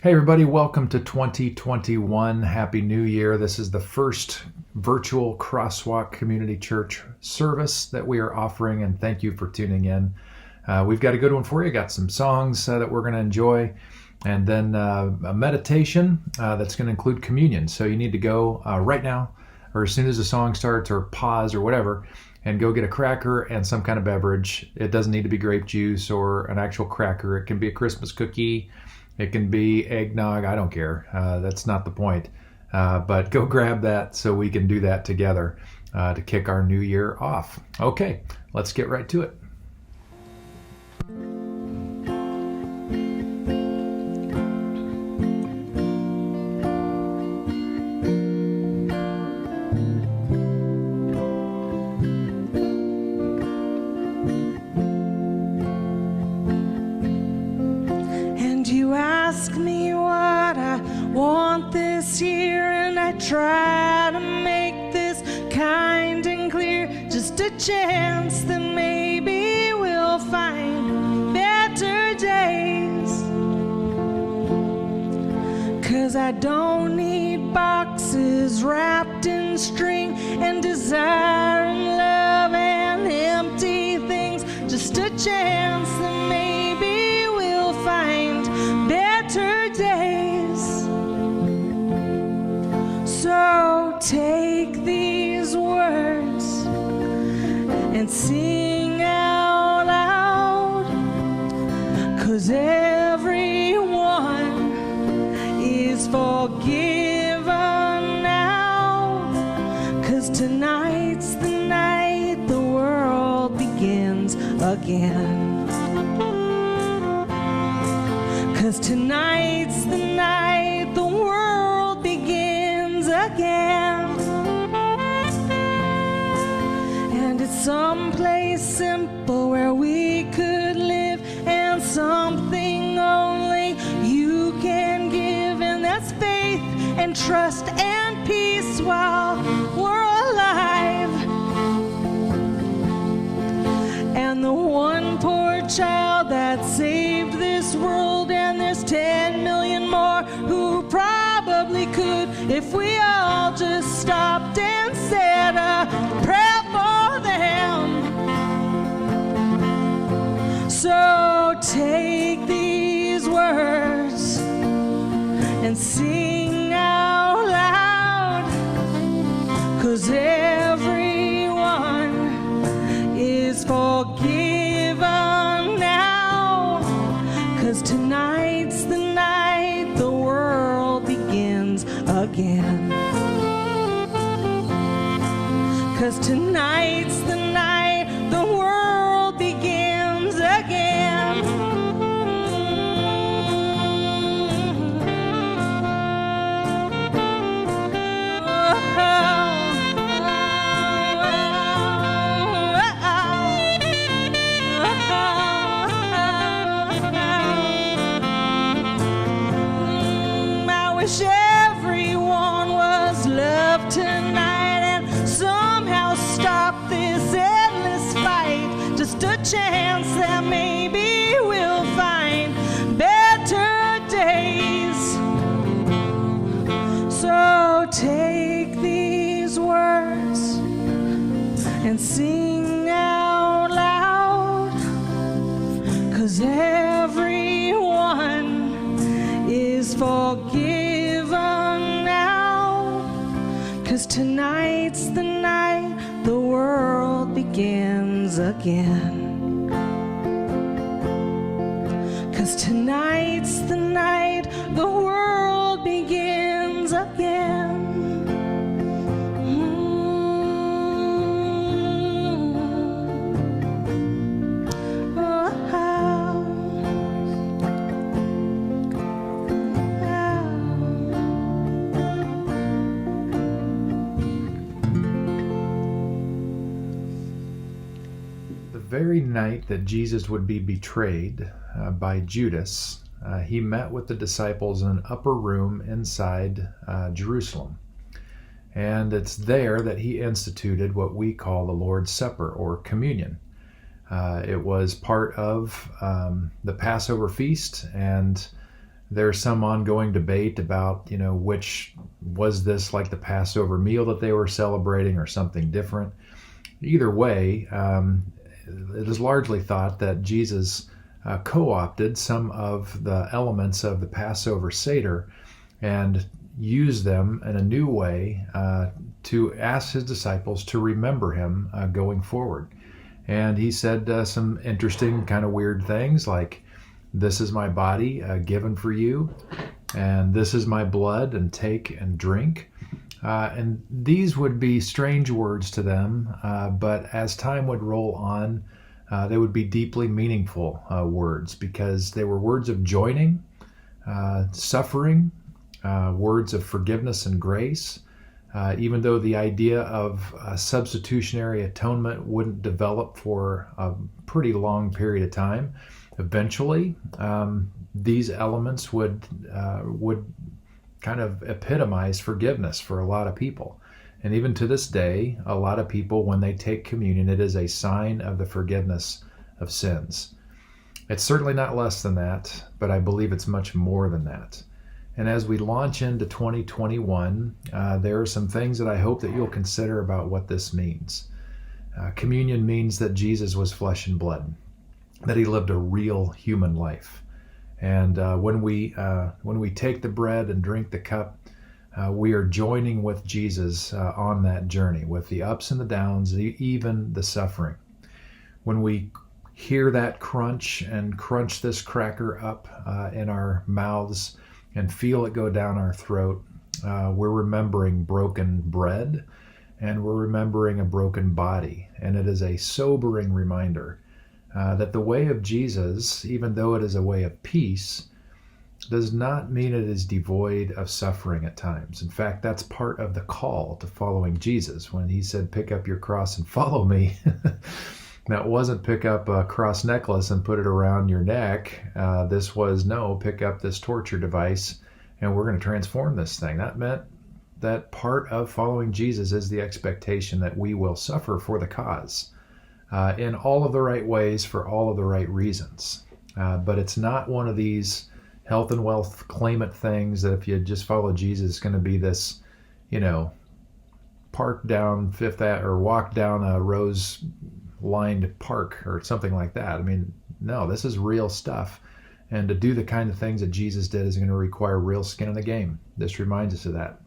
Hey, everybody, welcome to 2021. Happy New Year. This is the first virtual Crosswalk Community Church service that we are offering, and thank you for tuning in. We've got a good one for you. Got some songs that we're going to enjoy, and then a meditation that's going to include communion. So you need to go right now, or as soon as the song starts, or pause, or whatever, and go get a cracker and some kind of beverage. It doesn't need to be grape juice or an actual cracker. It can be a Christmas cookie. It can be eggnog. I don't care. That's not the point. But go grab that so we can do that together to kick our new year off. Okay, let's get right to it. Try to make this kind and clear, just a chance that maybe we'll find better days. 'Cause I don't need boxes wrapped in string and desire and love and empty things, just a chance that maybe we'll find better days. So take these words and sing out loud, 'cause everyone is forgiven now. 'Cause tonight's the night the world begins again. 'Cause tonight's the night the world begins again. And it's someplace simple where we could live, and something only you can give, and that's faith and trust and peace while we're alive. And the one poor child that saved this world, and there's 10 million more who probably could, if we all just stopped and said a prayer for them. So take these words and sing out loud, 'cause everyone is forgiven now. 'Cause tonight's the night the world begins again. 'Cause tonight's the night the world begins again. I wish everyone was loved tonight and somehow stop this endless fight. Just a chance that maybe we'll find better days. So take these words and sing out loud, 'cause everyone is forgiven now. 'Cause tonight's the night the world begins again. 'Cause tonight's the night the world begins again. The very night that Jesus would be betrayed by Judas, he met with the disciples in an upper room inside Jerusalem. And it's there that he instituted what we call the Lord's Supper, or communion. It was part of the Passover feast, and There's some ongoing debate about, which was this, like the Passover meal that they were celebrating or something different. Either way, it is largely thought that Jesus co-opted some of the elements of the Passover Seder and used them in a new way to ask his disciples to remember him going forward. And he said some interesting, kind of weird things like, "This is my body given for you, and this is my blood, and take and drink." And these would be strange words to them, but as time would roll on, they would be deeply meaningful words, because they were words of joining, suffering, words of forgiveness and grace. Even though the idea of substitutionary atonement wouldn't develop for a pretty long period of time, eventually these elements would kind of epitomize forgiveness for a lot of people. And even to this day, a lot of people, when they take communion, it is a sign of the forgiveness of sins. It's certainly not less than that, but I believe it's much more than that. And as we launch into 2021, there are some things that I hope that you'll consider about what this means. Communion means that Jesus was flesh and blood, that he lived a real human life. And when we take the bread and drink the cup, we are joining with Jesus on that journey, with the ups and the downs, even the suffering. When we hear that crunch and crunch this cracker up in our mouths and feel it go down our throat, we're remembering broken bread, and we're remembering a broken body. And it is a sobering reminder that the way of Jesus, even though it is a way of peace, does not mean it is devoid of suffering at times. In fact, that's part of the call to following Jesus. When he said, "Pick up your cross and follow me," that wasn't pick up a cross necklace and put it around your neck. This was, no, pick up this torture device and we're going to transform this thing. That meant that part of following Jesus is the expectation that we will suffer for the cause in all of the right ways for all of the right reasons. But it's not one of these health and wealth claimant things that if you just follow Jesus, it's going to be this, park down Fifth or walk down a rose-lined park or something like that. I mean, no, this is real stuff. And to do the kind of things that Jesus did is going to require real skin in the game. This reminds us of that.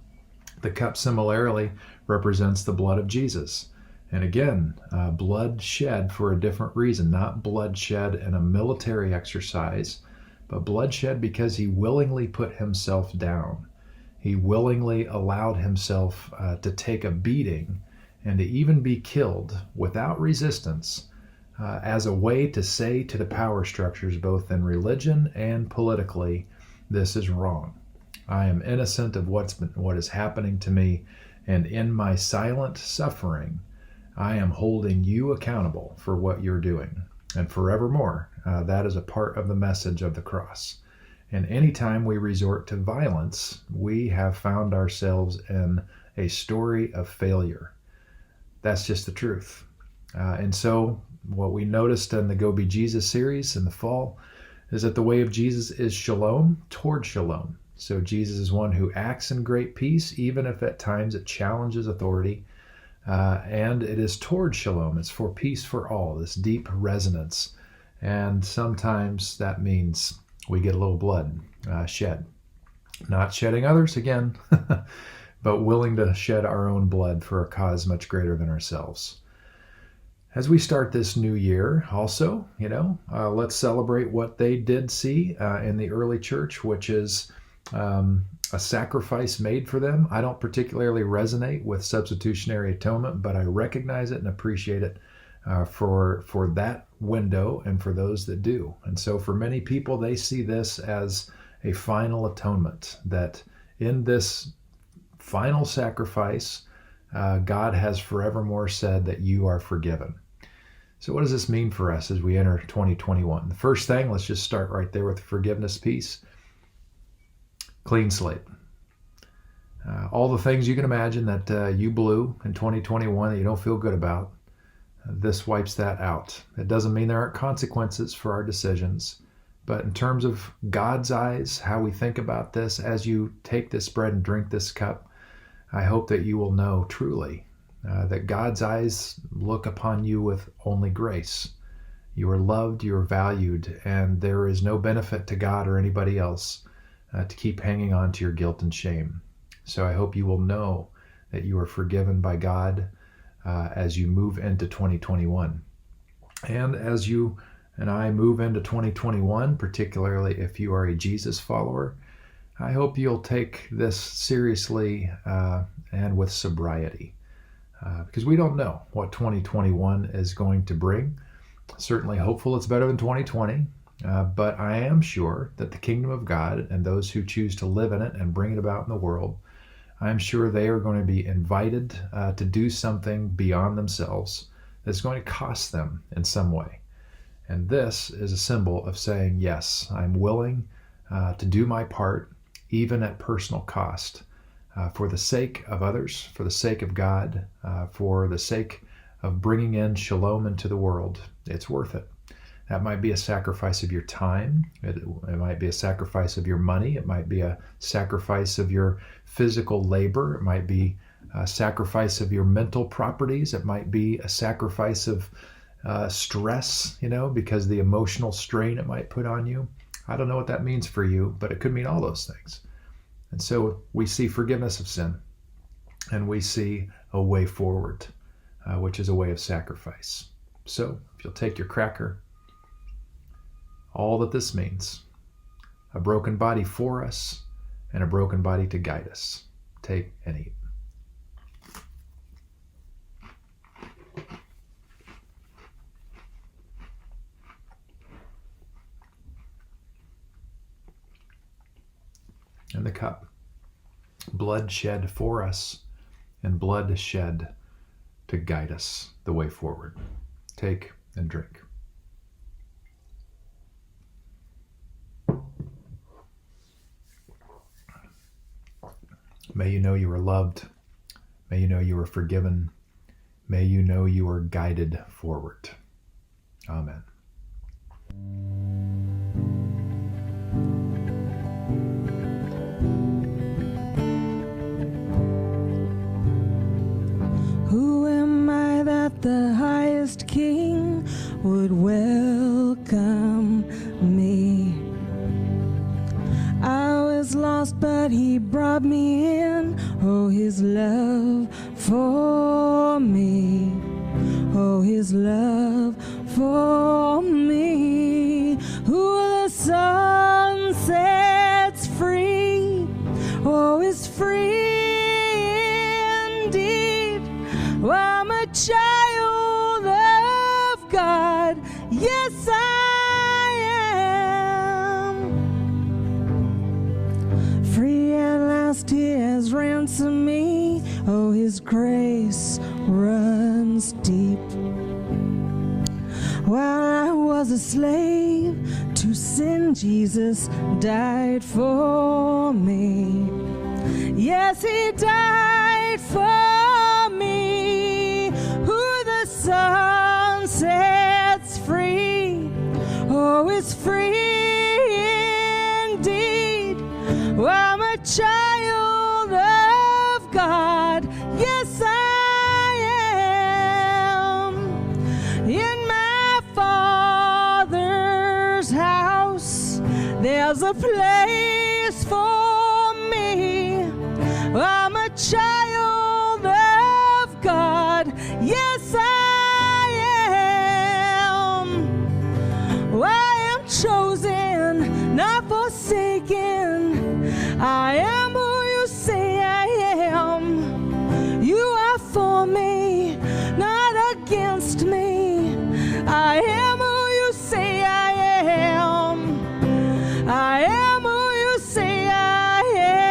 The cup similarly represents the blood of Jesus. And again, blood shed for a different reason, not blood shed in a military exercise, but blood shed because he willingly put himself down. He willingly allowed himself to take a beating and to even be killed without resistance as a way to say to the power structures, both in religion and politically, this is wrong. I am innocent of what is happening to me, and in my silent suffering, I am holding you accountable for what you're doing. And forevermore, that is a part of the message of the cross. And anytime we resort to violence, we have found ourselves in a story of failure. That's just the truth. And so what we noticed in the Go Be Jesus series in the fall is that the way of Jesus is shalom toward shalom. So Jesus is one who acts in great peace, even if at times it challenges authority. And it is toward shalom. It's for peace for all, this deep resonance. And sometimes that means we get a little blood shed. Not shedding others again, but willing to shed our own blood for a cause much greater than ourselves. As we start this new year, also, let's celebrate what they did see in the early church, which is a sacrifice made for them. I don't particularly resonate with substitutionary atonement, but I recognize it and appreciate it for that window and for those that do. And so for many people, they see this as a final atonement, that in this final sacrifice, God has forevermore said that you are forgiven. So what does this mean for us as we enter 2021? The first thing, let's just start right there with the forgiveness piece. Clean slate. All the things you can imagine that you blew in 2021 that you don't feel good about, this wipes that out. It doesn't mean there aren't consequences for our decisions, But in terms of God's eyes, how we think about this, as you take this bread and drink this cup, I hope that you will know truly that God's eyes look upon you with only grace. You are loved, you are valued, and there is no benefit to God or anybody else to keep hanging on to your guilt and shame. So I hope you will know that you are forgiven by God as you move into 2021. And as you and I move into 2021, particularly if you are a Jesus follower, I hope you'll take this seriously and with sobriety, because we don't know what 2021 is going to bring. Certainly hopeful it's better than 2020, but I am sure that the kingdom of God and those who choose to live in it and bring it about in the world, I'm sure they are going to be invited to do something beyond themselves that's going to cost them in some way. And this is a symbol of saying, yes, I'm willing to do my part, even at personal cost, for the sake of others, for the sake of God, for the sake of bringing in shalom into the world. It's worth it. That might be a sacrifice of your time. It might be a sacrifice of your money. It might be a sacrifice of your physical labor. It might be a sacrifice of your mental properties. It might be a sacrifice of stress, because the emotional strain it might put on you. I don't know what that means for you, but it could mean all those things. And so we see forgiveness of sin, and we see a way forward, which is a way of sacrifice. So if you'll take your cracker, all that this means, a broken body for us and a broken body to guide us. Take and eat. And the cup, blood shed for us and blood shed to guide us the way forward. Take and drink. May you know you are loved. May you know you are forgiven. May you know you are guided forward. Amen. Who am I that the highest king would welcome me? I was lost, but he brought me in. Oh, his love for me. Oh, his love for me. Who the sun sets free, oh, is free indeed. Oh, I'm a child of God. Yes, I am. Free at last, he has ransomed me. Oh, his grace runs deep. While I was a slave to sin, Jesus died for me. Yes, he died for me. Who the Son sets free, oh, is free indeed. Oh, I'm a child of God. Yes, I am. In my Father's house, there's a place for me. I'm a child of God. Yes, I am. Oh, I am chosen, not forsaken. I am who you say I am. You are for me, not against me. I am who you say I am. I am who you say I am.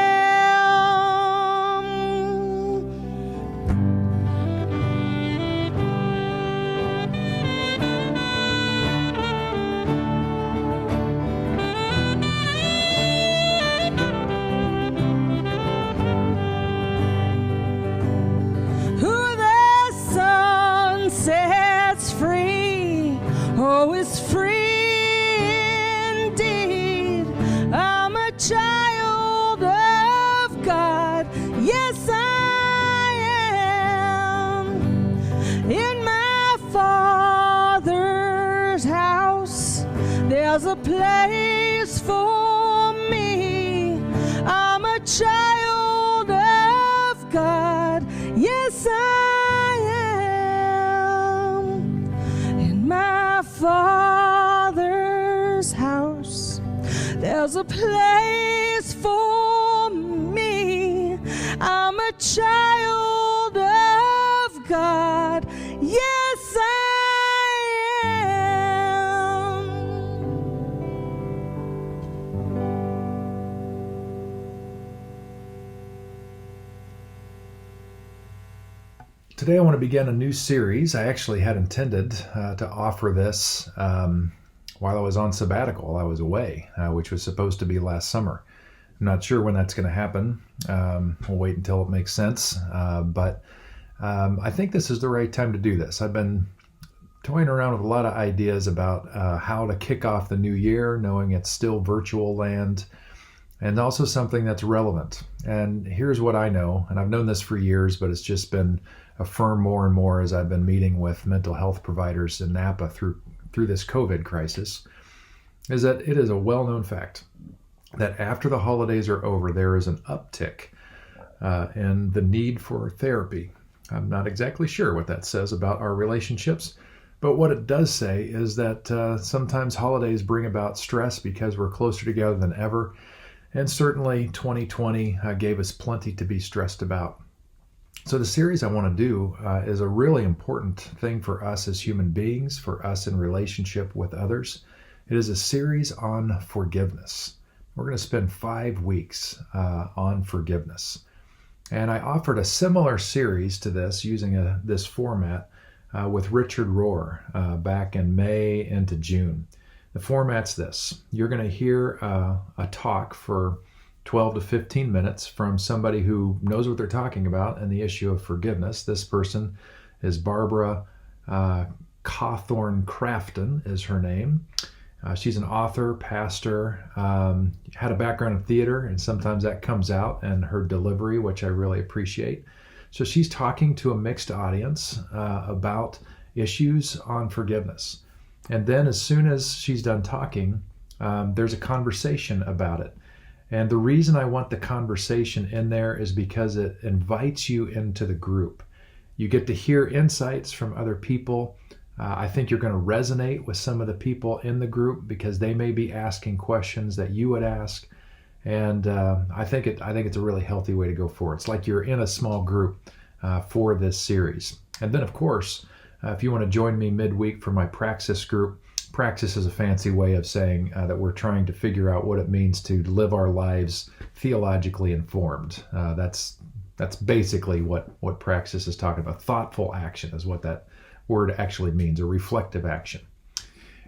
house, there's a place for me. I'm a child of God. Yes, I am. In my Father's house, there's a place for me. I'm a child of God. Yes, I am. Today I want to begin a new series. I actually had intended to offer this while I was on sabbatical. I was away, which was supposed to be last summer. I'm not sure when that's going to happen. We'll wait until it makes sense. But I think this is the right time to do this. I've been toying around with a lot of ideas about how to kick off the new year, knowing it's still virtual land, and also something that's relevant. And here's what I know, and I've known this for years, but it's just been affirmed more and more as I've been meeting with mental health providers in Napa through this COVID crisis, is that it is a well-known fact that after the holidays are over, there is an uptick in the need for therapy. I'm not exactly sure what that says about our relationships, but what it does say is that sometimes holidays bring about stress because we're closer together than ever, and certainly 2020 gave us plenty to be stressed about. So the series I want to do is a really important thing for us as human beings, for us in relationship with others. It is a series on forgiveness. We're going to spend 5 weeks on forgiveness. And I offered a similar series to this using this format with Richard Rohr back in May into June. The format's this. You're going to hear a talk for 12 to 15 minutes from somebody who knows what they're talking about and the issue of forgiveness. This person is Barbara Cawthorn Crafton is her name. She's an author, pastor, had a background in theater, and sometimes that comes out in her delivery, which I really appreciate. So she's talking to a mixed audience about issues on forgiveness. And then as soon as she's done talking, there's a conversation about it. And the reason I want the conversation in there is because it invites you into the group. You get to hear insights from other people. I think you're going to resonate with some of the people in the group because they may be asking questions that you would ask. And I think it's a really healthy way to go forward. It's like you're in a small group for this series. And then, of course, if you want to join me midweek for my Praxis group, Praxis is a fancy way of saying that we're trying to figure out what it means to live our lives theologically informed. That's basically what Praxis is talking about. Thoughtful action is what that word actually means, a reflective action.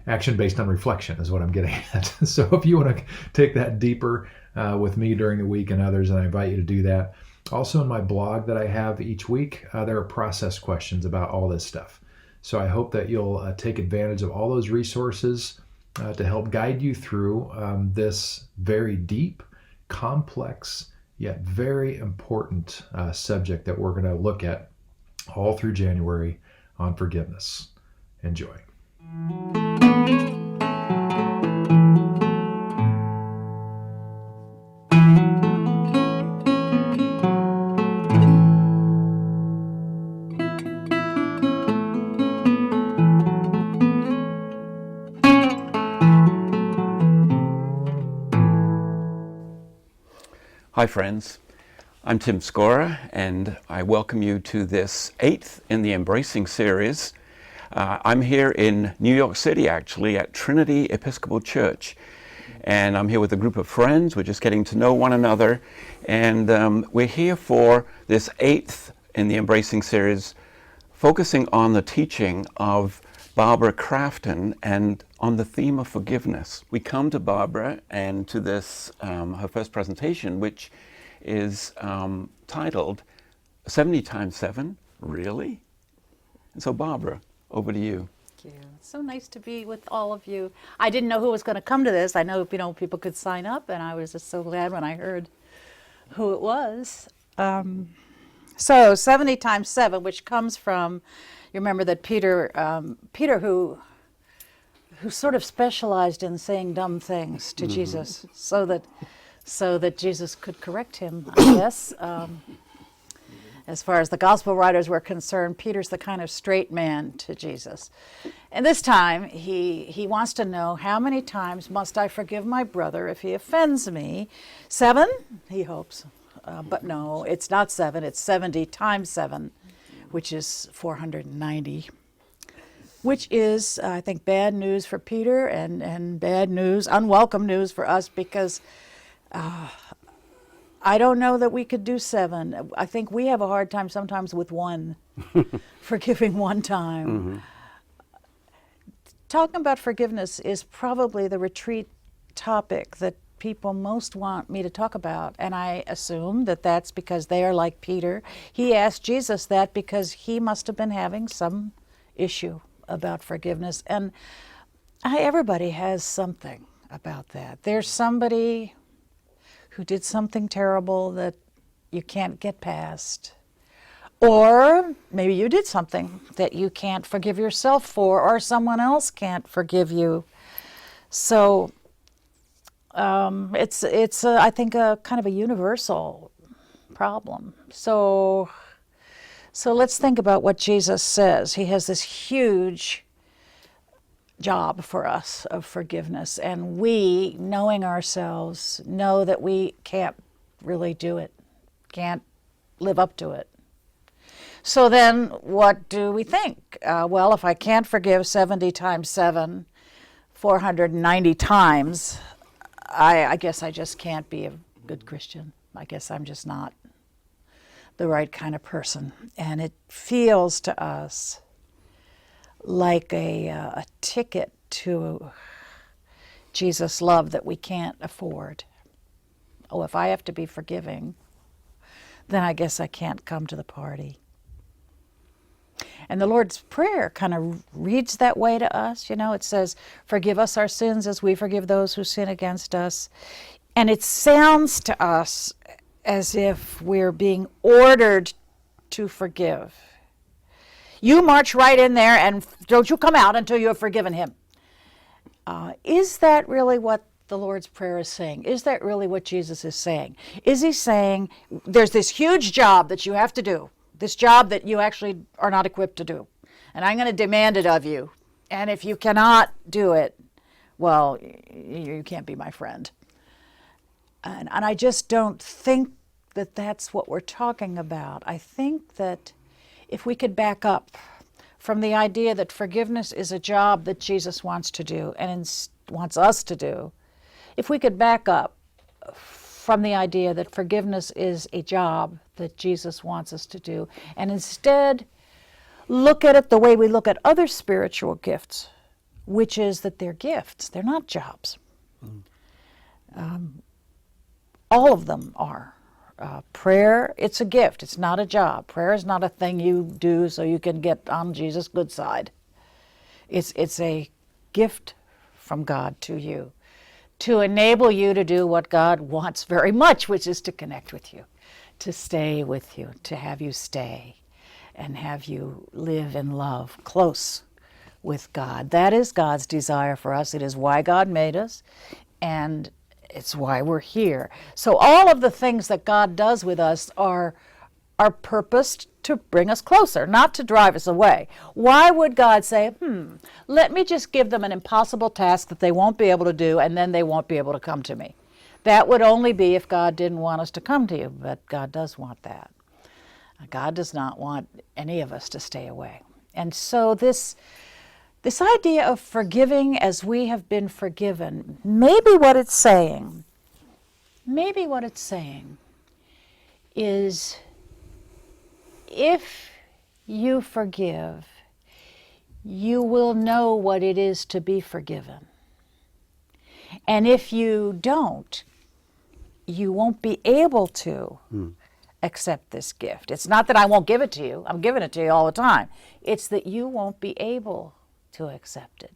Action based on reflection is what I'm getting at. So if you want to take that deeper with me during the week and others, and I invite you to do that. Also in my blog that I have each week, there are process questions about all this stuff. So I hope that you'll take advantage of all those resources to help guide you through this very deep, complex, yet very important subject that we're going to look at all through January on forgiveness. Enjoy. Hi friends, I'm Tim Scora and I welcome you to this 8th in the Embracing series. I'm here in New York City actually at Trinity Episcopal Church, and I'm here with a group of friends. We're just getting to know one another, and we're here for this 8th in the Embracing series, focusing on the teaching of Barbara Crafton and on the theme of forgiveness. We come to Barbara and to this, her first presentation, which is titled 70 times 7, really? And so Barbara, over to you. Thank you. It's so nice to be with all of you. I didn't know who was going to come to this. I know, people could sign up, and I was just so glad when I heard who it was. So 70 times 7, which comes from, you remember that Peter who sort of specialized in saying dumb things to Jesus, so that Jesus could correct him, I guess. As far as the gospel writers were concerned, Peter's the kind of straight man to Jesus. And this time, he wants to know, how many times must I forgive my brother if he offends me? 7, he hopes. But no, it's not 7, it's 70 times 7, which is 490. Which is, I think, bad news for Peter and bad news, unwelcome news for us, because I don't know that we could do 7. I think we have a hard time sometimes with 1, forgiving 1 time. Talking about forgiveness is probably the retreat topic that people most want me to talk about, and I assume that that's because they are like Peter. He asked Jesus that because he must have been having some issue about forgiveness, and everybody has something about that. There's somebody who did something terrible that you can't get past. Or maybe you did something that you can't forgive yourself for, or someone else can't forgive you. So it's I think a kind of a universal problem. So let's think about what Jesus says. He has this huge job for us of forgiveness, and we, knowing ourselves, know that we can't really do it, can't live up to it. So then what do we think? Well, if I can't forgive 70 times 7, 490 times, I guess I just can't be a good Christian. I guess I'm just not the right kind of person. And it feels to us like a ticket to Jesus' love that we can't afford. Oh, if I have to be forgiving, then I guess I can't come to the party. And the Lord's Prayer kind of reads that way to us. You know, it says, forgive us our sins as we forgive those who sin against us. And it sounds to us as if we're being ordered to forgive. You march right in there and don't you come out until you have forgiven him. Is that really what the Lord's Prayer is saying? Is that really what Jesus is saying? Is he saying there's this huge job that you have to do, this job that you actually are not equipped to do, and I'm going to demand it of you, and if you cannot do it, well, you can't be my friend. And I just don't think that that's what we're talking about. I think that if we could back up from the idea that forgiveness is a job that Jesus wants to do and wants us to do, if we could back up from the idea that forgiveness is a job that Jesus wants us to do, and instead look at it the way we look at other spiritual gifts, which is that they're gifts, they're not jobs. All of them are. Prayer, it's a gift. It's not a job. Prayer is not a thing you do so you can get on Jesus' good side. It's a gift from God to you to enable you to do what God wants very much, which is to connect with you, to stay with you, to have you stay and have you live in love close with God. That is God's desire for us. It is why God made us, and it's why we're here. So all of the things that God does with us are purposed to bring us closer, not to drive us away. Why would God say, let me just give them an impossible task that they won't be able to do, and then they won't be able to come to me? That would only be if God didn't want us to come to you, but God does want that. God does not want any of us to stay away. And so this idea of forgiving as we have been forgiven, maybe what it's saying is, if you forgive, you will know what it is to be forgiven. And if you don't, you won't be able to accept this gift. It's not that I won't give it to you. I'm giving it to you all the time. It's that you won't be able to accept it.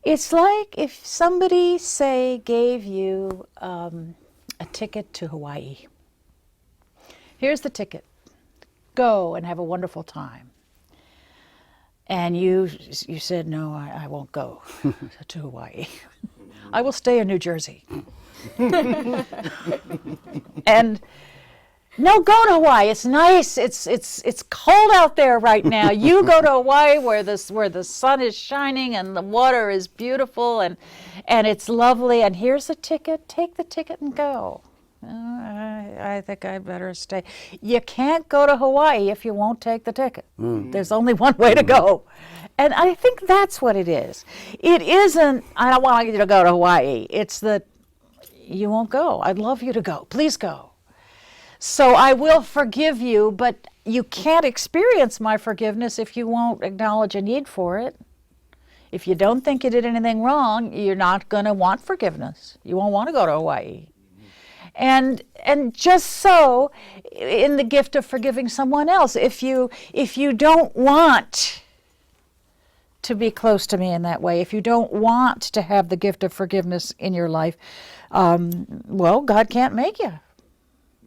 It's like if somebody, say, gave you a ticket to Hawaii. Here's the ticket. Go and have a wonderful time. And you said, no, I won't go to Hawaii. I will stay in New Jersey. And no, go to Hawaii. It's nice. It's cold out there right now. You go to Hawaii where the sun is shining and the water is beautiful and it's lovely. And here's the ticket. Take the ticket and go. I think I better stay. You can't go to Hawaii if you won't take the ticket. There's only one way to go. And I think that's what it is. It isn't, I don't want you to go to Hawaii. It's that you won't go. I'd love you to go. Please go. So I will forgive you, but you can't experience my forgiveness if you won't acknowledge a need for it. If you don't think you did anything wrong, you're not going to want forgiveness. You won't want to go to Hawaii. And just so, in the gift of forgiving someone else, if you don't want to be close to me in that way, if you don't want to have the gift of forgiveness in your life, well, God can't make you.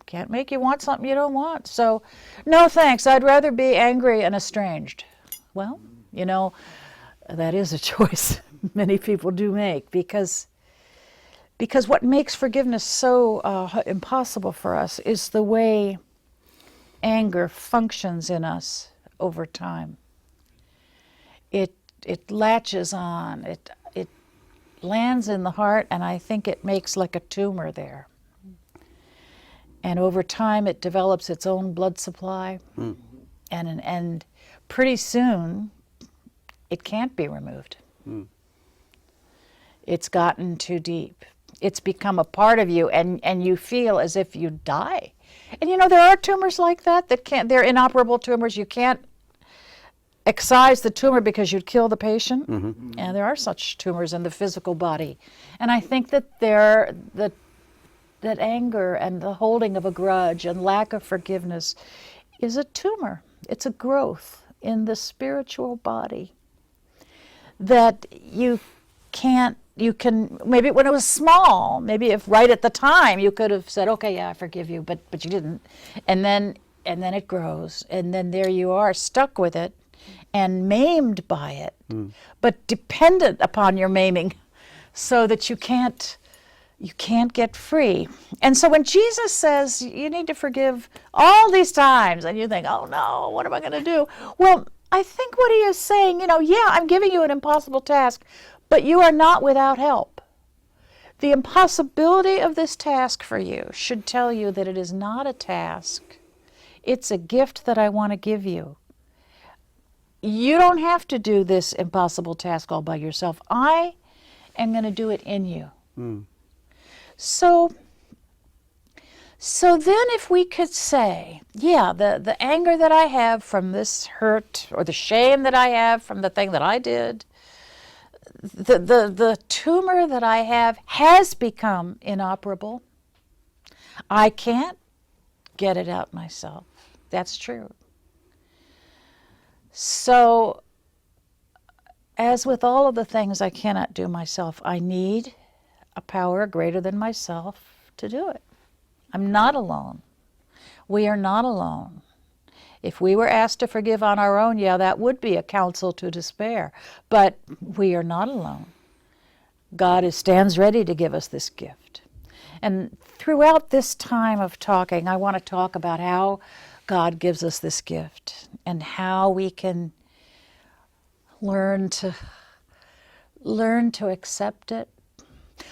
Can't make you want something you don't want. So, no thanks. I'd rather be angry and estranged. Well, that is a choice many people do make because what makes forgiveness so impossible for us is the way anger functions in us over time. It latches on, it lands in the heart, and I think it makes like a tumor there. And over time it develops its own blood supply, and pretty soon it can't be removed. It's gotten too deep. It's become a part of you, and you feel as if you die. And there are tumors like that they're inoperable tumors. You can't excise the tumor because you'd kill the patient. And there are such tumors in the physical body. And I think that that anger and the holding of a grudge and lack of forgiveness is a tumor. It's a growth in the spiritual body that you can, maybe when it was small, maybe if right at the time you could have said, okay, yeah, I forgive you, but you didn't. And then it grows, and then there you are stuck with it and maimed by it, but dependent upon your maiming so that you can't get free. And so when Jesus says you need to forgive all these times, and you think, oh no, what am I going to do? Well, I think what he is saying, yeah, I'm giving you an impossible task, but you are not without help. The impossibility of this task for you should tell you that it is not a task. It's a gift that I want to give you. You don't have to do this impossible task all by yourself. I am going to do it in you. So then if we could say, yeah, the anger that I have from this hurt, or the shame that I have from the thing that I did, the tumor that I have has become inoperable. I can't get it out myself. That's true. So, as with all of the things I cannot do myself, I need a power greater than myself to do it. I'm not alone. We are not alone. If we were asked to forgive on our own, yeah, that would be a counsel to despair. But we are not alone. God stands ready to give us this gift. And throughout this time of talking, I want to talk about how God gives us this gift and how we can learn to accept it,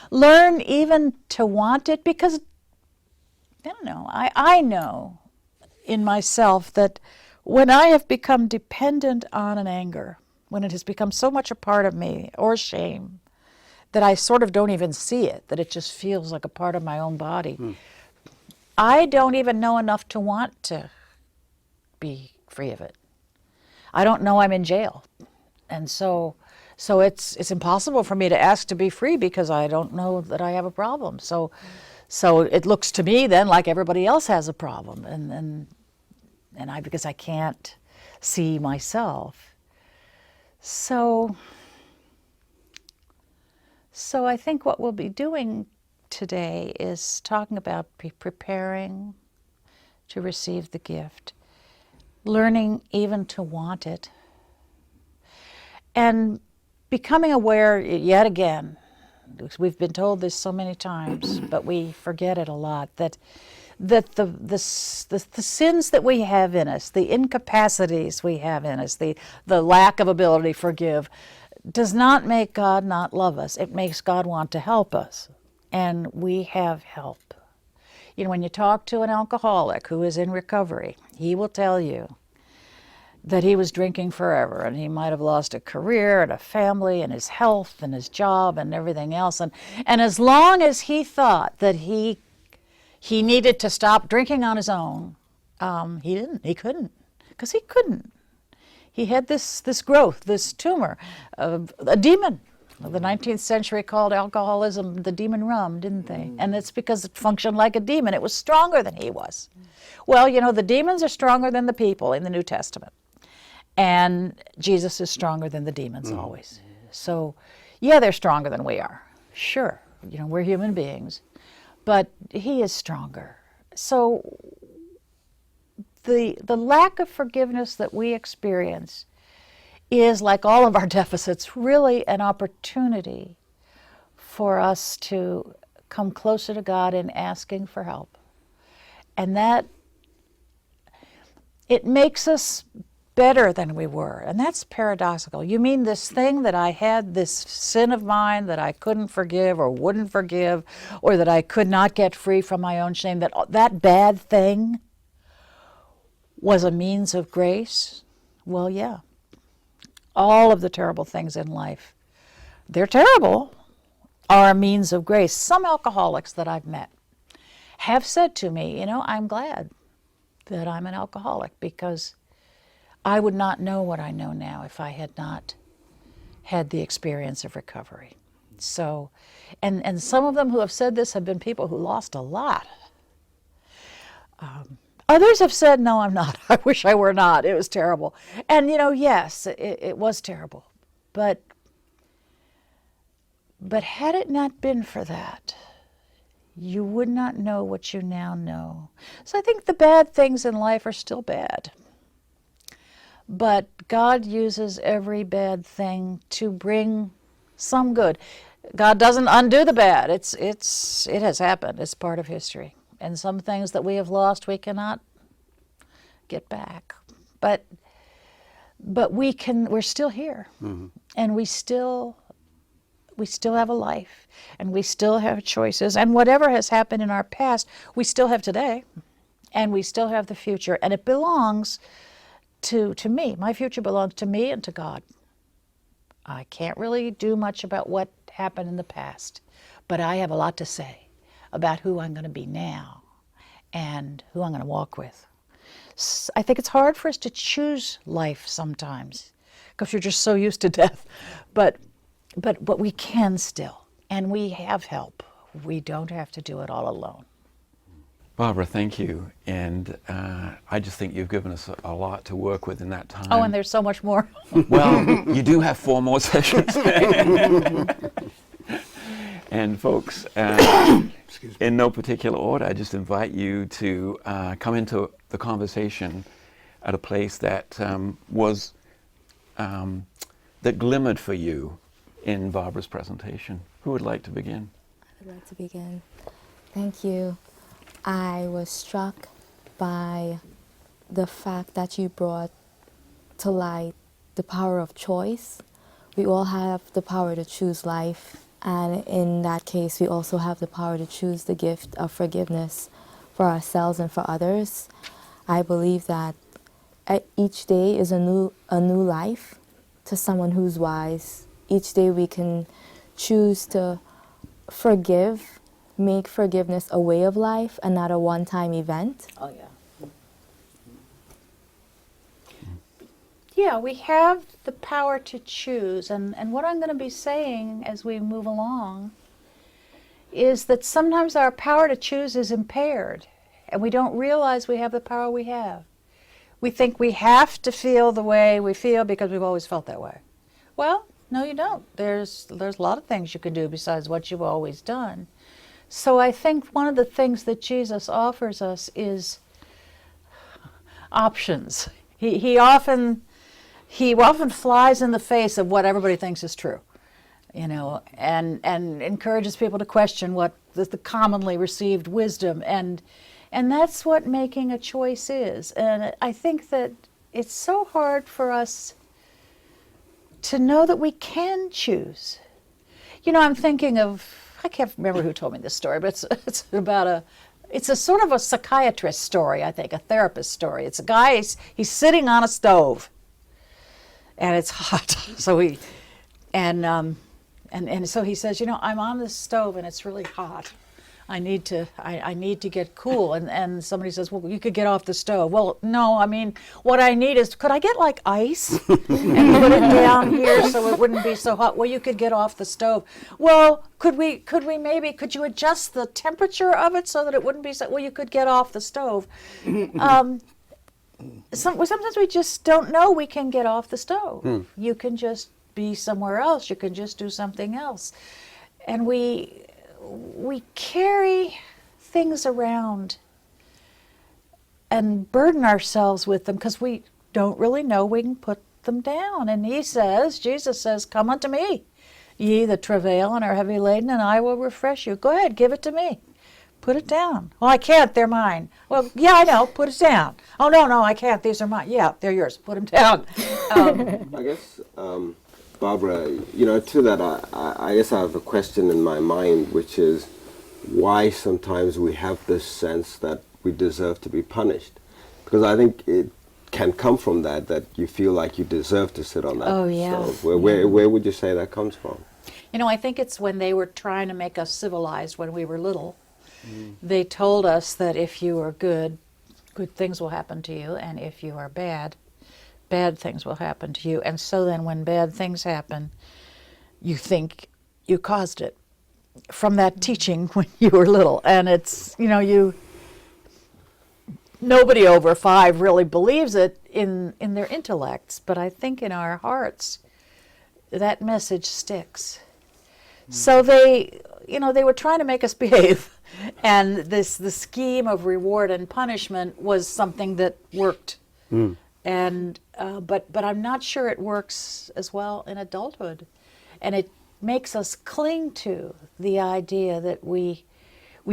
learn even to want it, because I know in myself that when I have become dependent on an anger, when it has become so much a part of me, or shame, that I sort of don't even see it, that it just feels like a part of my own body, I don't even know enough to want to be free of it. I don't know I'm in jail. And so it's impossible for me to ask to be free because I don't know that I have a problem. So it looks to me then like everybody else has a problem, and because I can't see myself. So I think what we'll be doing today is talking about preparing to receive the gift, learning even to want it, And becoming aware yet again, we've been told this so many times, but we forget it a lot, that the sins that we have in us, the incapacities we have in us, the lack of ability to forgive, does not make God not love us. It makes God want to help us. And we have help. You know, when you talk to an alcoholic who is in recovery, he will tell you that he was drinking forever, and he might have lost a career and a family and his health and his job and everything else. And as long as he thought that he needed to stop drinking on his own, he couldn't, because he couldn't. He had this growth, this tumor, a demon. The 19th century called alcoholism the demon rum, didn't they? And it's because it functioned like a demon. It was stronger than he was. Well, you know, the demons are stronger than the people in the New Testament. And Jesus is stronger than the demons always. So, yeah, they're stronger than we are. Sure, you know, we're human beings. But he is stronger. So the lack of forgiveness that we experience is, like all of our deficits, really an opportunity for us to come closer to God in asking for help. And that, it makes us better than we were. And that's paradoxical. You mean this thing that I had, this sin of mine that I couldn't forgive or wouldn't forgive, or that I could not get free from my own shame, that bad thing was a means of grace? Well, yeah. All of the terrible things in life, they're terrible, are a means of grace. Some alcoholics that I've met have said to me, you know, I'm glad that I'm an alcoholic, because I would not know what I know now if I had not had the experience of recovery. So, and some of them who have said this have been people who lost a lot. Others have said, no, I'm not. I wish I were not. It was terrible. And, you know, yes, it was terrible. But had it not been for that, you would not know what you now know. So I think the bad things in life are still bad. But God uses every bad thing to bring some good. God doesn't undo the bad. It has happened. It's part of history. And some things that we have lost, we cannot get back. But we're still here. Mm-hmm. And we still have a life, and we still have choices. And whatever has happened in our past, we still have today, and we still have the future. And it belongs to me. My future belongs to me and to God. I can't really do much about what happened in the past, but I have a lot to say about who I'm going to be now and who I'm going to walk with. I think it's hard for us to choose life sometimes, because you're just so used to death. But we can still, and we have help. We don't have to do it all alone. Barbara, thank you. And I just think you've given us a lot to work with in that time. Oh, and there's so much more. Well, you do have 4 more sessions. And folks, in no particular order, I just invite you to come into the conversation at a place that that glimmered for you in Barbara's presentation. Who would like to begin? I would like to begin. Thank you. I was struck by the fact that you brought to light the power of choice. We all have the power to choose life, and in that case, we also have the power to choose the gift of forgiveness for ourselves and for others. I believe that each day is a new life to someone who's wise. Each day we can choose to forgive, make forgiveness a way of life and not a one-time event. Oh, yeah. Yeah, we have the power to choose. And what I'm going to be saying as we move along is that sometimes our power to choose is impaired, and we don't realize we have the power we have. We think we have to feel the way we feel because we've always felt that way. Well, no, you don't. There's a lot of things you can do besides what you've always done. So I think one of the things that Jesus offers us is options. He often he often flies in the face of what everybody thinks is true, you know, and encourages people to question what the commonly received wisdom, and that's what making a choice is. And I think that it's so hard for us to know that we can choose. You know, I'm thinking of, I can't remember who told me this story, but it's about it's a sort of a psychiatrist story, I think, a therapist story. It's a guy, he's sitting on a stove, and it's hot. So so he says, you know, I'm on this stove and it's really hot. I need to get cool. And somebody says, well, you could get off the stove. Well, no, I mean, what I need is, could I get like ice and put it down here so it wouldn't be so hot? Well, you could get off the stove. Well, could you adjust the temperature of it so that it wouldn't be so, well, you could get off the stove. Sometimes we just don't know we can get off the stove. You can just be somewhere else. You can just do something else. And we carry things around and burden ourselves with them because we don't really know we can put them down. And Jesus says, come unto me, ye that travail and are heavy laden, and I will refresh you. Go ahead, give it to me. Put it down. Well, I can't, they're mine. Well, yeah, I know, put it down. Oh, no, I can't, these are mine. Yeah, they're yours, put them down. I guess, Barbara, you know, to that, I guess I have a question in my mind, which is why sometimes we have this sense that we deserve to be punished. Because I think it can come from that you feel like you deserve to sit on that stove. Where would you say that comes from? You know, I think it's when they were trying to make us civilized when we were little. They told us that if you are good, good things will happen to you, and if you are bad, bad things will happen to you. And so then when bad things happen, you think you caused it from that teaching when you were little. And it's, you know, nobody over 5 really believes it in their intellects, but I think in our hearts that message sticks. So they were trying to make us behave, and the scheme of reward and punishment was something that worked. And but I'm not sure it works as well in adulthood, and it makes us cling to the idea that we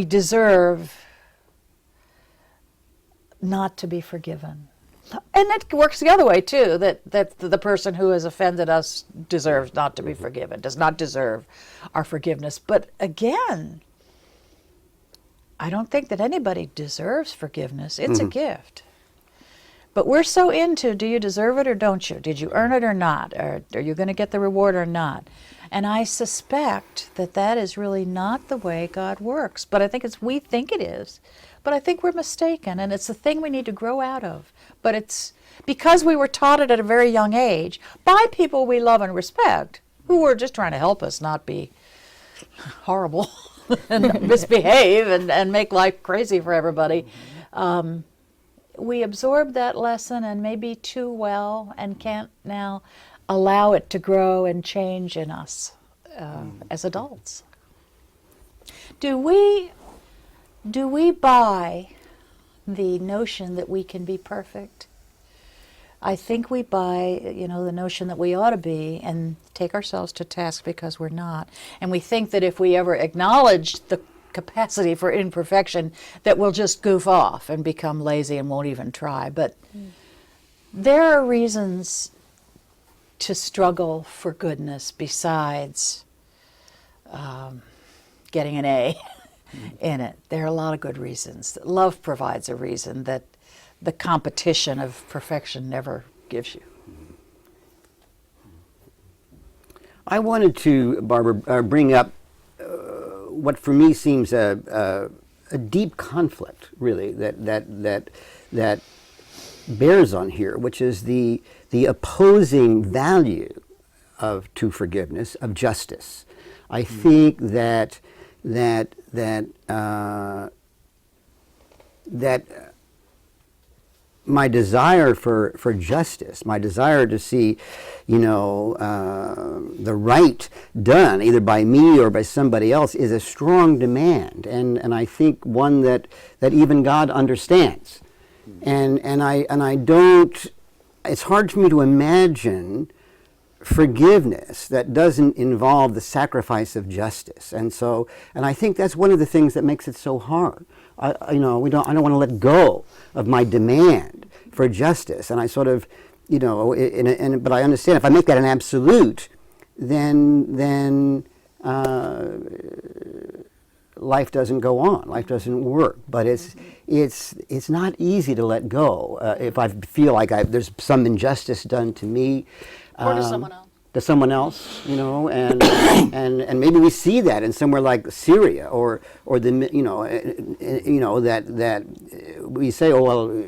deserve not to be forgiven. And it works the other way too, that the person who has offended us deserves not to be forgiven, does not deserve our forgiveness. But again, I don't think that anybody deserves forgiveness. It's a gift. But we're so into, do you deserve it or don't you? Did you earn it or not? Or are you going to get the reward or not? And I suspect that is really not the way God works. But I think we think it is. But I think we're mistaken, and it's a thing we need to grow out of. But it's because we were taught it at a very young age by people we love and respect, who were just trying to help us not be horrible and misbehave and make life crazy for everybody. We absorb that lesson and maybe too well and can't now allow it to grow and change in us as adults. Do we buy the notion that we can be perfect? I think we buy, the notion that we ought to be and take ourselves to task because we're not. And we think that if we ever acknowledge the capacity for imperfection, that we'll just goof off and become lazy and won't even try. But there are reasons to struggle for goodness besides getting an A in it. There are a lot of good reasons. Love provides a reason that the competition of perfection never gives you. I wanted to, Barbara, bring up what for me seems a deep conflict, really, that bears on here, which is the opposing value to forgiveness, of justice. I think that my desire for justice, my desire to see, the right done either by me or by somebody else, is a strong demand, and I think one that even God understands, and I don't. it's hard for me to imagine forgiveness that doesn't involve the sacrifice of justice. And I think that's one of the things that makes it so hard. I don't want to let go of my demand for justice. And I sort of, but I understand if I make that an absolute, then life doesn't go on. Life doesn't work. But it's not easy to let go if I feel like there's some injustice done to me. Or to someone else. To someone else, and maybe we see that in somewhere like Syria or the that we say, oh well,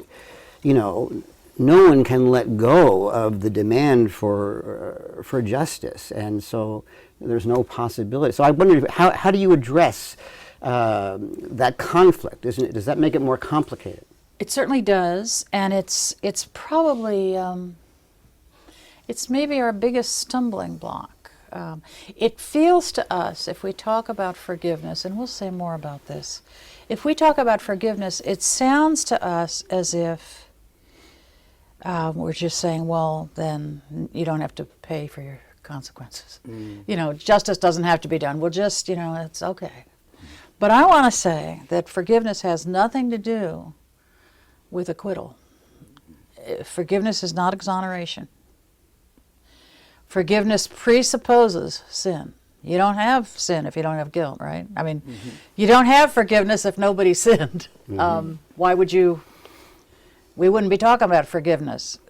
no one can let go of the demand for justice, and so there's no possibility. So I wonder how do you address that conflict? Does that make it more complicated? It certainly does, and it's probably it's maybe our biggest stumbling block. It feels to us, if we talk about forgiveness, and we'll say more about this, if we talk about forgiveness, it sounds to us as if we're just saying, well, then you don't have to pay for your consequences. Justice doesn't have to be done. We'll just, it's okay. But I want to say that forgiveness has nothing to do with acquittal. Forgiveness is not exoneration. Forgiveness presupposes sin. You don't have sin if you don't have guilt, right? I mean, you don't have forgiveness if nobody sinned. Why would you? We wouldn't be talking about forgiveness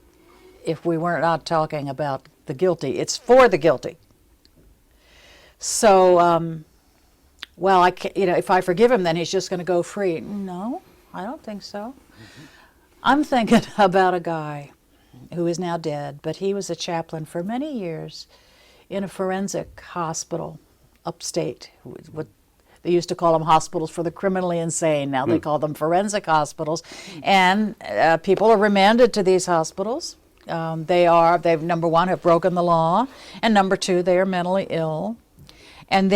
if we weren't not talking about the guilty. It's for the guilty. So, well, if I forgive him, then he's just going to go free. No, I don't think so. I'm thinking about a guy who is now dead, but he was a chaplain for many years in a forensic hospital upstate. What they used to call them hospitals for the criminally insane. Now they call them forensic hospitals. And people are remanded to these hospitals. They've number one, have broken the law, and number two, they are mentally ill. And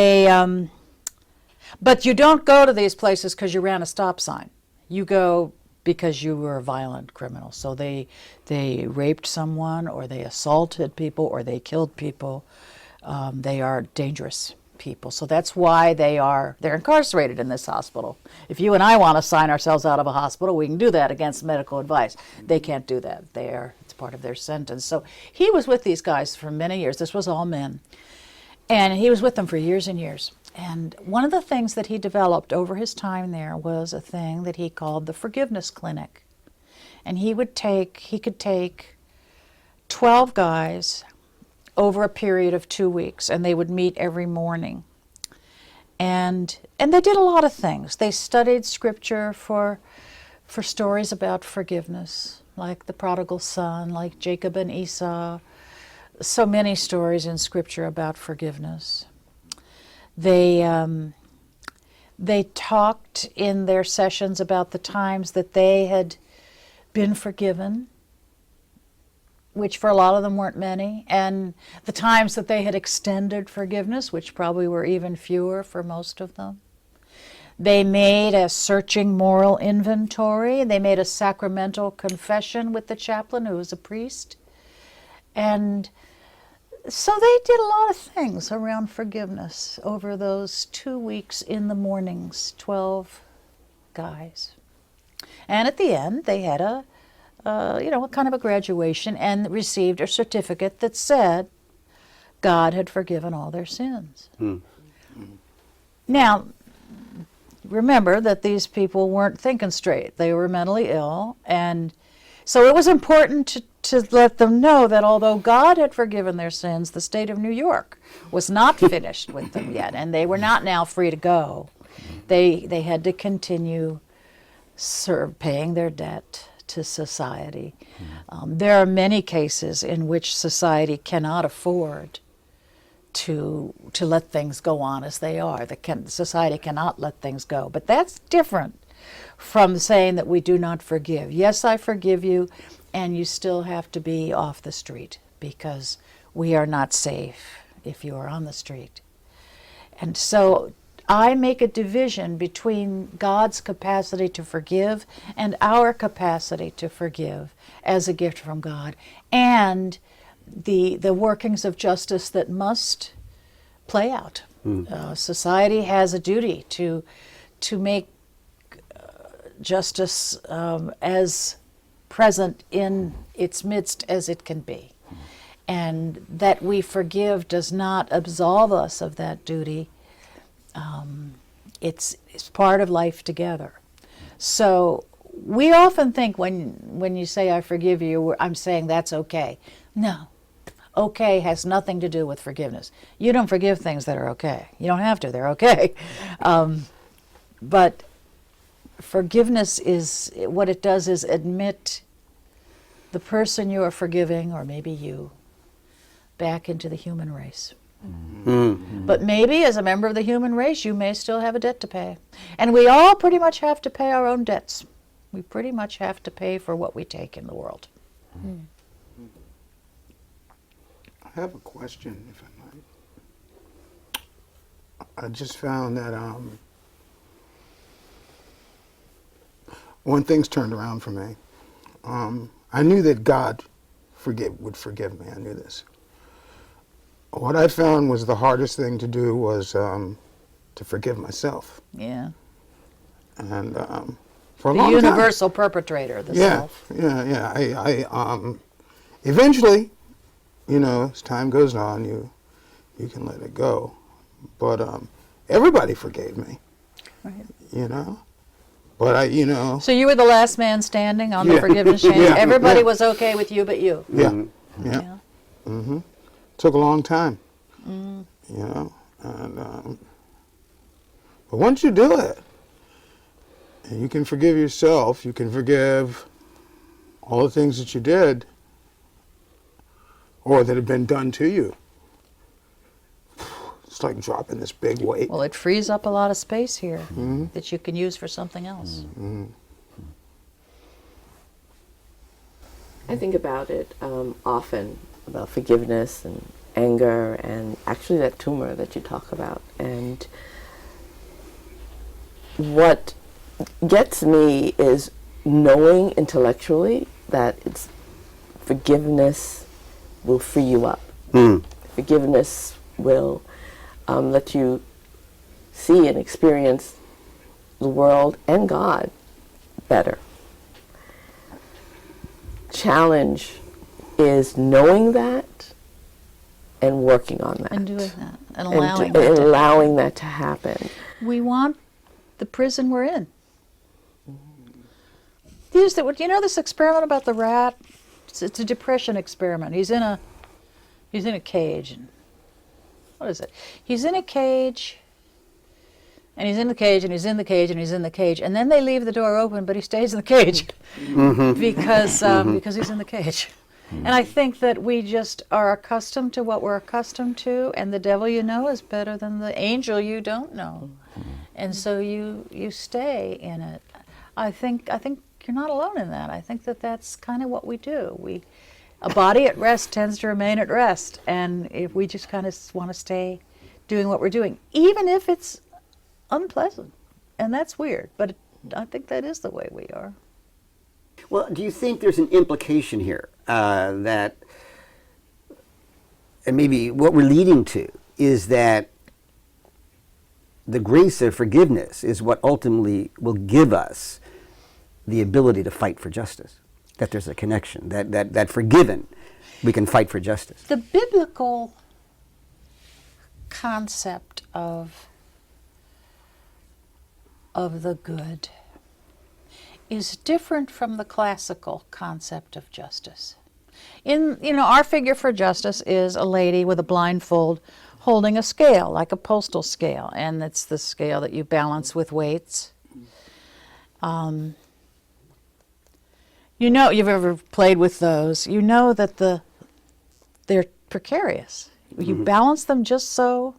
but you don't go to these places because you ran a stop sign. You go because you were a violent criminal. So they raped someone, or they assaulted people, or they killed people. They are dangerous people. So that's why they're incarcerated in this hospital. If you and I want to sign ourselves out of a hospital, we can do that against medical advice. They can't do that. It's part of their sentence. So he was with these guys for many years. This was all men. And he was with them for years and years. And one of the things that he developed over his time there was a thing that he called the forgiveness clinic. And he could take 12 guys over a period of 2 weeks, and they would meet every morning. And they did a lot of things. They studied scripture for stories about forgiveness, like the prodigal son, like Jacob and Esau. So many stories in scripture about forgiveness. They talked in their sessions about the times that they had been forgiven, which for a lot of them weren't many, and the times that they had extended forgiveness, which probably were even fewer for most of them. They made a searching moral inventory. They made a sacramental confession with the chaplain, who was a priest. And so they did a lot of things around forgiveness over those 2 weeks in the mornings, 12 guys. And at the end, they had a kind of a graduation and received a certificate that said God had forgiven all their sins. Now, remember that these people weren't thinking straight. They were mentally ill, and so it was important to let them know that although God had forgiven their sins, the state of New York was not finished with them yet, and they were not now free to go. They had to continue paying their debt to society. There are many cases in which society cannot afford to let things go on as they are. Society cannot let things go. But that's different from saying that we do not forgive. Yes, I forgive you, and you still have to be off the street, because we are not safe if you are on the street. And so I make a division between God's capacity to forgive and our capacity to forgive as a gift from God, and the workings of justice that must play out. Society has a duty to make justice as present in its midst as it can be. And that we forgive does not absolve us of that duty. It's part of life together. So we often think when you say I forgive you, I'm saying that's okay. No. Okay has nothing to do with forgiveness. You don't forgive things that are okay. You don't have to, they're okay. But forgiveness is, what it does is admit the person you are forgiving, or maybe you, back into the human race. But maybe as a member of the human race, you may still have a debt to pay. And we all pretty much have to pay our own debts. We pretty much have to pay for what we take in the world. I have a question, if I might. I just found that when things turned around for me, I knew that God would forgive me. I knew this. What I found was the hardest thing to do was to forgive myself. Yeah. And for a The long time. universal perpetrator, the self. Yeah. I eventually, as time goes on, you can let it go. But everybody forgave me. Right. But So you were the last man standing on the forgiveness chain. Yeah. Everybody Yeah. was okay with you but you. Yeah. Yeah. Took a long time. And but once you do it, and you can forgive yourself, you can forgive all the things that you did or that have been done to you. It's like dropping this big weight. Well, it frees up a lot of space here that you can use for something else. I think about it often, about forgiveness and anger and actually that tumor that you talk about. And what gets me is knowing intellectually that it's forgiveness will free you up. Forgiveness will let you see and experience the world and God better. Challenge is knowing that and working on that. And doing that. And And allowing to- that. and to allowing that to happen. We want the prison we're in. This experiment about the rat? It's a depression experiment. He's in a cage. And what is it? He's in a cage, and he's in the cage, and he's in the cage, and he's in the cage, and then they leave the door open, but he stays in the cage because he's in the cage. And I think that we just are accustomed to what we're accustomed to, and the devil you know is better than the angel you don't know. And so you stay in it. I think you're not alone in that. I think that that's kind of what we do. A body at rest tends to remain at rest, and if we just kind of want to stay doing what we're doing, even if it's unpleasant, and that's weird, but I think that is the way we are. Well, do you think there's an implication here that, and maybe what we're leading to, is that the grace of forgiveness is what ultimately will give us the ability to fight for justice? That there's a connection, that forgiven, we can fight for justice. The biblical concept of the good is different from the classical concept of justice. Our figure for justice is a lady with a blindfold holding a scale, like a postal scale, and it's the scale that you balance with weights. You've ever played with those. You know that they're precarious. You balance them just so,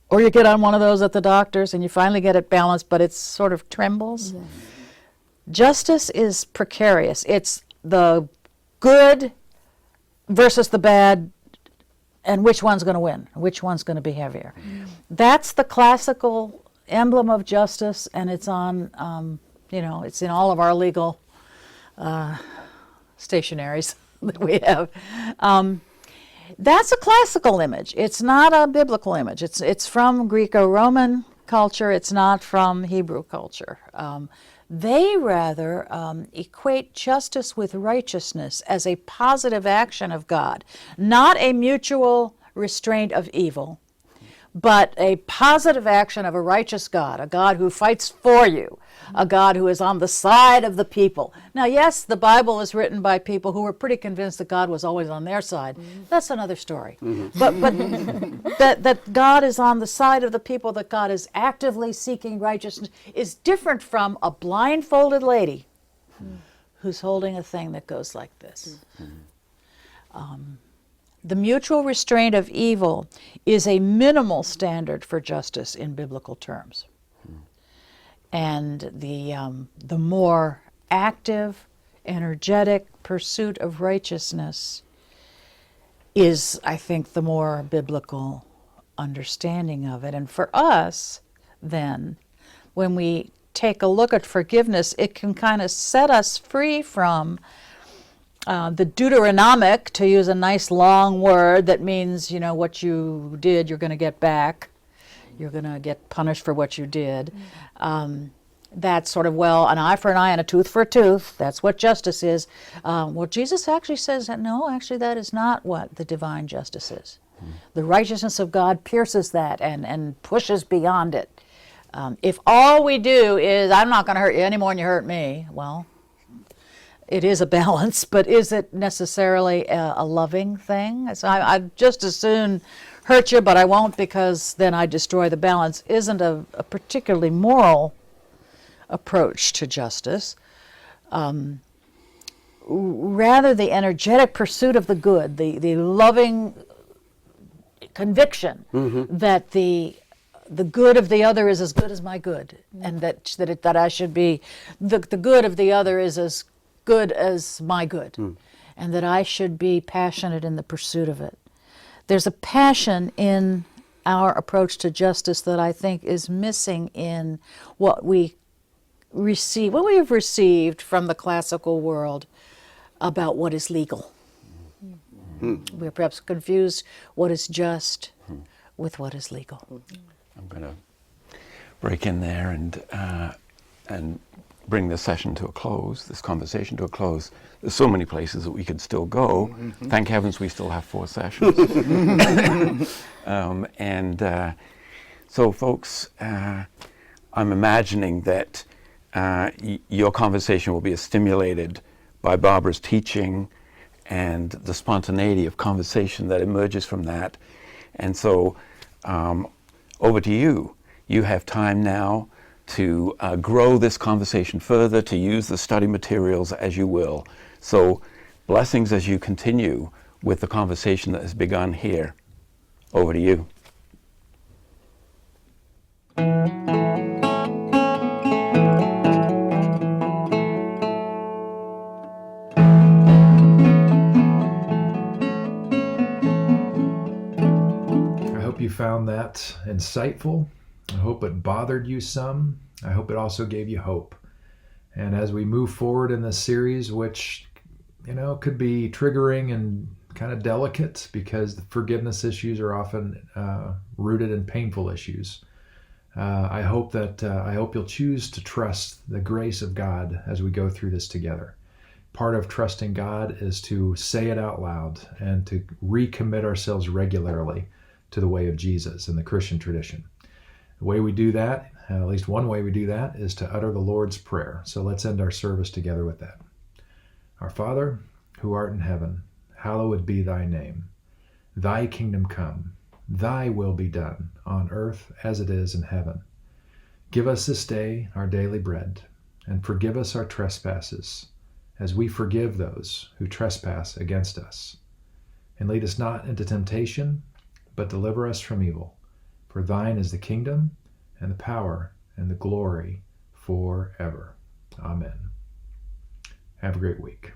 or you get on one of those at the doctor's and you finally get it balanced, but it sort of trembles. Yes. Justice is precarious. It's the good versus the bad and which one's going to win, which one's going to be heavier. That's the classical emblem of justice, and it's on, it's in all of our legal stationaries that we have. That's a classical image. It's not a biblical image. It's from Greco-Roman culture. It's not from Hebrew culture. They rather equate justice with righteousness as a positive action of God, not a mutual restraint of evil, but a positive action of a righteous God, a God who fights for you, a God who is on the side of the people. Now, yes, the Bible is written by people who were pretty convinced that God was always on their side. That's another story. But that God is on the side of the people, that God is actively seeking righteousness, is different from a blindfolded lady who's holding a thing that goes like this. The mutual restraint of evil is a minimal standard for justice in biblical terms. And the more active, energetic pursuit of righteousness is, I think, the more biblical understanding of it. And for us, then, when we take a look at forgiveness, it can kind of set us free from the Deuteronomic, to use a nice long word that means, what you did, you're going to get back. You're going to get punished for what you did. That's sort of, an eye for an eye and a tooth for a tooth. That's what justice is. Well, Jesus actually says that, no, actually that is not what the divine justice is. The righteousness of God pierces that and pushes beyond it. If all we do is, I'm not going to hurt you any more than you hurt me, well, it is a balance, but is it necessarily a loving thing? So I'd just as soon hurt you, but I won't, because then I destroy the balance. Isn't a particularly moral approach to justice. Rather, the energetic pursuit of the good, the loving conviction that the good of the other is as good as my good, and that I should be, the good of the other is as good as my good, and that I should be passionate in the pursuit of it. There's a passion in our approach to justice that I think is missing in what we have received from the classical world about what is legal. We're perhaps confused what is just with what is legal. I'm going to break in there and bring this session to a close, this conversation to a close. There's so many places that we could still go. Thank heavens we still have 4 sessions. So folks, I'm imagining that your conversation will be as stimulated by Barbara's teaching and the spontaneity of conversation that emerges from that. And so over to you. You have time now to grow this conversation further, to use the study materials as you will. So blessings as you continue with the conversation that has begun here. Over to you. I hope you found that insightful. I hope it bothered you some. I hope it also gave you hope. And as we move forward in this series, which, could be triggering and kind of delicate because the forgiveness issues are often rooted in painful issues. I hope you'll choose to trust the grace of God as we go through this together. Part of trusting God is to say it out loud and to recommit ourselves regularly to the way of Jesus and the Christian tradition. The way we do that, at least one way we do that, is to utter the Lord's Prayer. So let's end our service together with that. Our Father, who art in heaven, hallowed be thy name. Thy kingdom come, thy will be done, on earth as it is in heaven. Give us this day our daily bread, and forgive us our trespasses, as we forgive those who trespass against us. And lead us not into temptation, but deliver us from evil. For thine is the kingdom, and the power, and the glory forever. Amen. Have a great week.